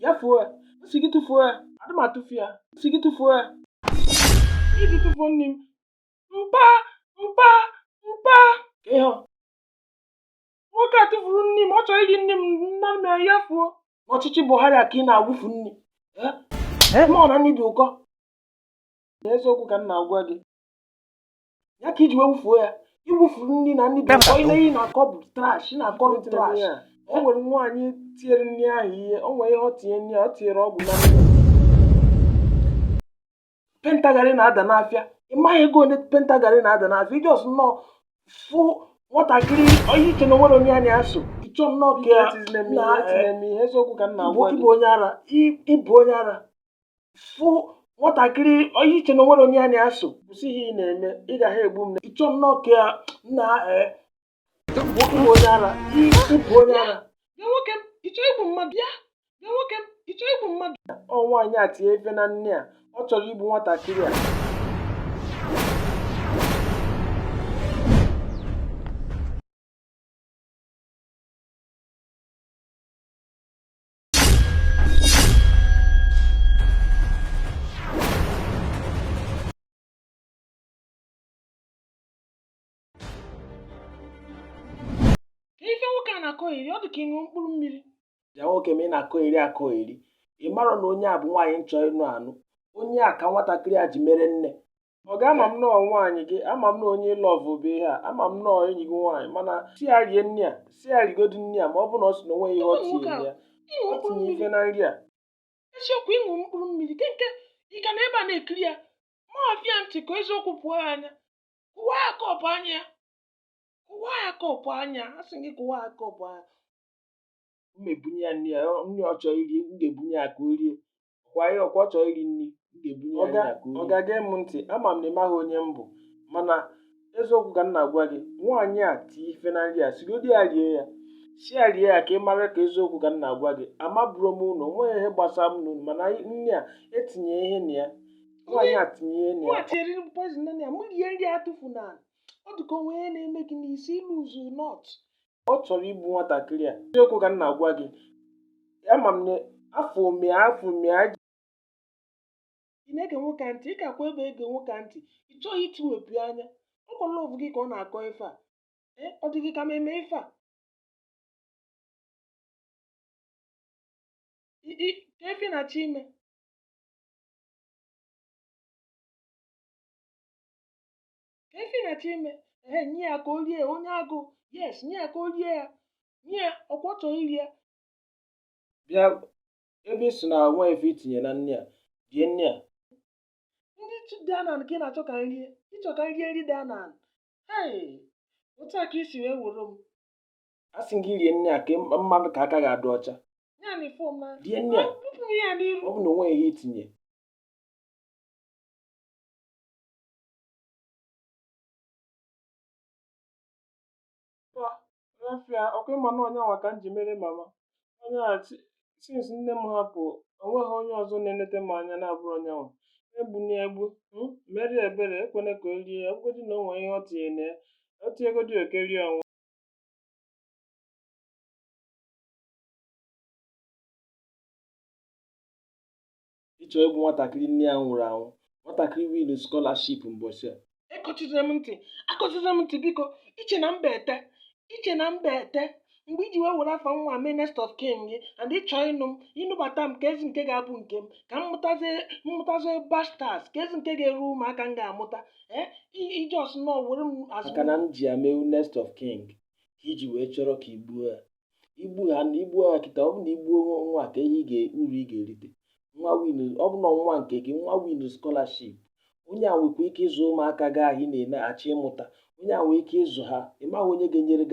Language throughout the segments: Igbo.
yafuo ya nsị gị tụfuo ya adị m atụfu ya nsị gị tụfuo ya iji tụfuo nne m mpa mpa mpa ka ihe nwoke a tụfuru nne m ọ chọrọ iri nne m nna m ya yafuo n'ọchịchị Buhari a ka ị na-awụfu nne ọ na nne dị ụkọ eziokwu ka m na-agwa gị ya ka iji wee wufuo ya iwufuru nri na nri dị ụkọ ile ị na-akọ bụ trash na-akọrọ trash o nwere nwaanyị tinyere nri ahụ ihe o nwere ihe ọ tinye nri ọ tinyere ọgwụ na nri pentagari na-ada n'afịa ị maghị ego ole pentagari na-ada n'afịa ijos nnọọ fụ nwatakịrị onye iche na onwere onye ya na-asụ ịchọ nnọọ ka na eziokwu ka m na-agwa gị ịbụ onye ara fụ nwatakịrị onye iche na onwere onye ya na-asụ kwụsị ihe ị na-eme ị gaghị egbu m ịchọ nnọọ ka na ịbụ onye ara ịbụ onye ara bịa nwoke m ịchọ igbu mmadụ ya bịa nwoke m ịchọ igbu mmadụ ọ nwaanyị a tinye efe na nne a ọ chọrọ igbu nwatakịrị a ife nwoke a na-akọ iri ọ dị ka ịṅụ mkpụrụ mmiri bịa nwoke ma ị na-akọ iri ị mara na onye a bụ nwaanyị nchọ ịnụ anụ onye a ka nwatakịrị a ji mere nne ọ ga-ama m nọọ nwaanyị gị ama m na onye lọvụ bụ ihe a ama m nọọ enyi gị nwaanyị mana si ya rie nne a si ya rigodo nne a ma ọ bụ na ọ sị na onwe ihe ọ tinye ya ọ tinye ife na nri a eziokwu ịṅụ mkpụrụ mmiri nke ị ga na ebe a na-ekiri ya maafịa ntị ka eziokwu pụọ ya anya kụwa ya kọpụ anya kụwa ya kọpụ anya a sị gị kụwa ya kọpụ anya m ebunye ya nri ọ chọrọ iri m ga-ebunye ya ka o rie kwa ihe ọkwa ọ chọrọ iri nri m ga-ebunye ya ya ka ọ ga-aga m ntị ama m na ịmaghị onye m bụ mana eziokwu ka m na-agwa gị nwaanyị a tie ife na nri a sigodi ya rie ya si ya rie ya ka ị mara ka eziokwu ka m na-agwa gị amaburo m ụlọ nweghị ihe gbasara m n'ụlọ mana nri a etinye ihe na ya nwaanyị a tinye ihe na ya tinyere poison na ya m rie nri a tụfu na ọ dị ka onwe ihe na-eme gị n'isi iluzu nọt ọ chọrọ igbu nwatakịrị a eziokwu ka m na-agwa gị ama m na afọ omea ị na-ege nwoke ntị ị ga-akwa ebe ege nwoke ntị ị chọghị itiwepụ anya ọ bụ lọvụ gị ka ọ na-akọ ife a ọ dị gị ka m eme ife a ka efi na-achọ ime nye ya ka o rie onye agụ yes nye ya ka o rie ya nye ya ọkwa ọ chọrọ iri ya bịa ebe isi na nwa efe itinye na nne a rie nne a ndị dị anan ka ị na-achọ ka nrie ịchọ ka nrie nri dị anan otu a ka isi wee were m a sị gị rie nne a ka mmadụ ka aka ga-adụ ọcha rie nne a ọ bụ na onwe ihe itinye afịa ọkwa ịma na onye nwa ka m ji mere mama onye a since nne m hapụ onweghị onye ọzọ na-enete m anya na-abụrụ onye nwa egbuna egbu mere ebere ekwene ka o rie egwedi na o nwere ihe ọ tinye na ya o tinyegodi oke rie ọnwụ ịchọ egbu nwatakịrị nne ya nwụrụ anwụ nwatakịrị win scholarship mbọchị a akọchizere m ntị biko iche na mba ete mgbe iji wee were afa nwa mee next of kin gị and ịchọ ịnụbata m ka ezi nke ga-abụ nke m ka mmụtazie bastards ka ezi nke ga-eru ụmụaka m ga-amụta ijos nọ were m aka na m ji ya mee next of king ka iji wee chọrọ ka igbu ha kịta ọ bụ na igbuo nwa ka ihe uru ị ga-erite nwa win ọ bụ na nwa nke gị nwa win scholarship onye a nwekwa ike ịzụ ụmụaka gị ahụ ị na-achọ ịmụta onye a nwee ike ịzụ ha ịmaghị onye ga-enyere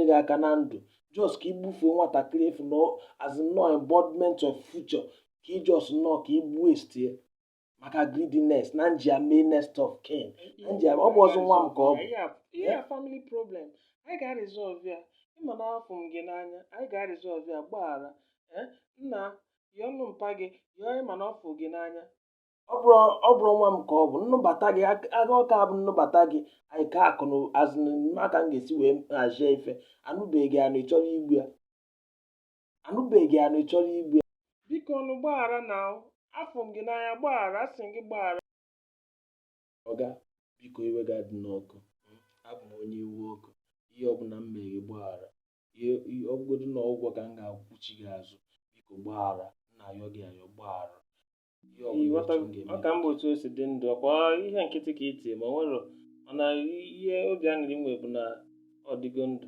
gị aka na ndụ just ka igbufuo nwatakịrị efu nọ as nnọọ embodiment of future ka ijos nnọọ ka igbu waste maka greediness na njia mee next of kin ọ bụ ọzọ nwa m ka ọ bụ ihe family problem anyị ga-resolve ya ịma na afọ m gị n'anya anyị ga-resolve ya gbaghara nna yọọ ọnụ mpa gị yọọ ịma na ọfụ gị n'anya ọ bụrụ nwa m ka ọ bụ nnụbata gị aga ọka bụ nnụbata gị anyị ka akụ na azụmaka m ga-esi wee hazie ife anụbeghị anụ ị chọrọ igbu ya anụbeghị anụ ị chọrọ igbu ya. Biko ọnụ gbaghara na afọ m gị n'anya, gbaghara, asị m gị gbaghara. Ọga, biko iwe ga adị n'ọkụ. Abụ m onye iwu ọkụ. Ihe ọbụla m mere gbaghara. Ihe ọbụgodu na ụgwọ ka m ga-akwụchi gị azụ, biko gbaghara. Nna ayọ gị ayọ, gbaghara. Ihe ọbụla Ọ ka mba otu o si dị ndụ, ọkwa ihe nkịtị ka itie ma nwere mana ihe obi aṅụrị m nwere bụ na ọ dịgo ndụ.